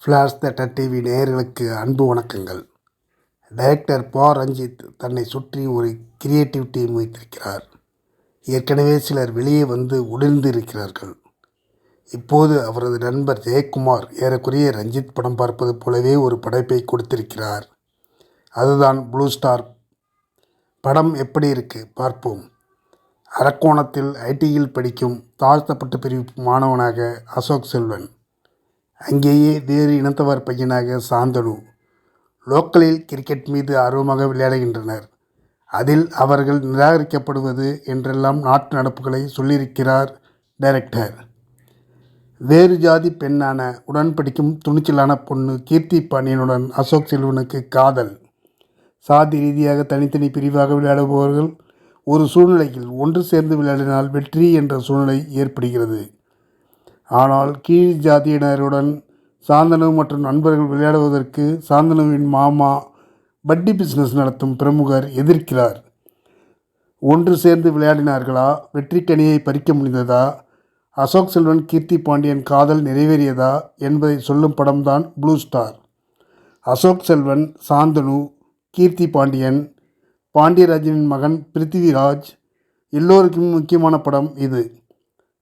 Flash theatre TV நேயர்களுக்கு அன்பு வணக்கங்கள். டைரக்டர் பா. ரஞ்சித் தன்னை சுற்றி ஒரு கிரியேட்டிவ் டீம் வைத்திருக்கிறார். ஏற்கனவே சிலர் வெளியே வந்து ஒளிர்ந்து இருக்கிறார்கள். இப்போது அவரது நண்பர் ஜெயக்குமார் ஏறக்குறைய ரஞ்சித் படம் பார்ப்பது போலவே ஒரு படைப்பை கொடுத்திருக்கிறார். அதுதான் ப்ளூ ஸ்டார். படம் எப்படி இருக்கு பார்ப்போம். அரக்கோணத்தில் ஐடியில் படிக்கும் தாழ்த்தப்பட்ட பிரிவு மாணவனாக அசோக் செல்வன், அங்கேயே வேறு இனத்தவர் பையனாக சாந்தனு லோக்கலில் கிரிக்கெட் மீது ஆர்வமாக விளையாடுகின்றனர். அதில் அவர்கள் நிராகரிக்கப்படுவது என்றெல்லாம் நாட்டு நடப்புகளை சொல்லியிருக்கிறார் டைரக்டர். வேறு ஜாதி பெண்ணான உடன் படிக்கும் துணிச்சலான பொண்ணு கீர்த்தி பாண்டியனுடன் அசோக் செல்வனுக்கு காதல். சாதி ரீதியாக தனித்தனி பிரிவாக விளையாடுபவர்கள் ஒரு சூழ்நிலையில் ஒன்று சேர்ந்து விளையாடினால் வெற்றி என்ற சூழ்நிலை ஏற்படுகிறது. ஆனால் கீழ் ஜாதியினருடன் சாந்தனு மற்றும் நண்பர்கள் விளையாடுவதற்கு சாந்தனுவின் மாமா வட்டி பிஸ்னஸ் நடத்தும் பிரமுகர் எதிர்க்கிறார். ஒன்று சேர்ந்து விளையாடினார்களா? வெற்றிக்கனியை பறிக்க முடிந்ததா? அசோக் செல்வன் கீர்த்தி பாண்டியன் காதல் நிறைவேறியதா என்பதை சொல்லும் படம்தான் ப்ளூ ஸ்டார். அசோக் செல்வன், சாந்தனு, கீர்த்தி பாண்டியன், பாண்டியராஜனின் மகன் பிருத்திவிராஜ் எல்லோருக்கும் முக்கியமான படம் இது.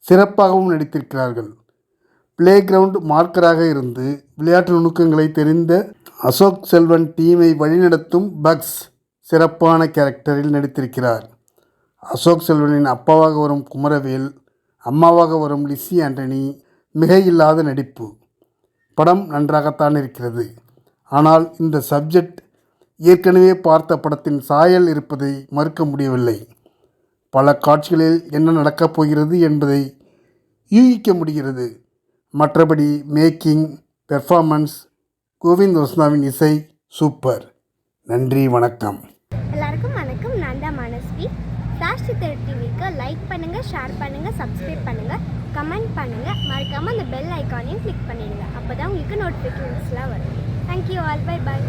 சிறப்பாகவும் நடித்திருக்கிறார்கள். பிளே கிரவுண்ட் மார்க்கராக இருந்து விளையாட்டு நுணுக்கங்களை தெரிந்த அசோக் செல்வன் டீமை வழிநடத்தும் பக்ஸ் சிறப்பான கேரக்டரில் நடித்திருக்கிறார். அசோக் செல்வனின் அப்பாவாக வரும் குமரவேல், அம்மாவாக வரும் லிஸி ஆண்டனி மிகையில்லாத நடிப்பு. படம் நன்றாகத்தான் இருக்கிறது. ஆனால் இந்த சப்ஜெக்ட் ஏற்கனவே பார்த்த படத்தின் சாயல் இருப்பதை மறுக்க முடியவில்லை. பல காட்சிகளில் என்ன நடக்கப் போகிறது என்பதை யூகிக்க முடிகிறது. மற்றபடி மேக்கிங், பெர்ஃபார்மன்ஸ், கோவிந்த் வசந்தாவின் இசை சூப்பர். நன்றி, வணக்கம். எல்லாருக்கும் வணக்கம். நான் தான் மனஸ்வி. ஃப்ளாஷ் தேட்டர் டிவிக்கு லைக் பண்ணுங்கள், ஷேர் பண்ணுங்கள், சப்ஸ்கிரைப் பண்ணுங்கள், கமெண்ட் பண்ணுங்கள். மறக்காமல் அந்த பெல் ஐக்கானையும் கிளிக் பண்ணிடுங்க. அப்போ தான் உங்களுக்கு நோட்டிஃபிகேஷன்ஸ்லாம் வரும். Thank you all. Bye bye.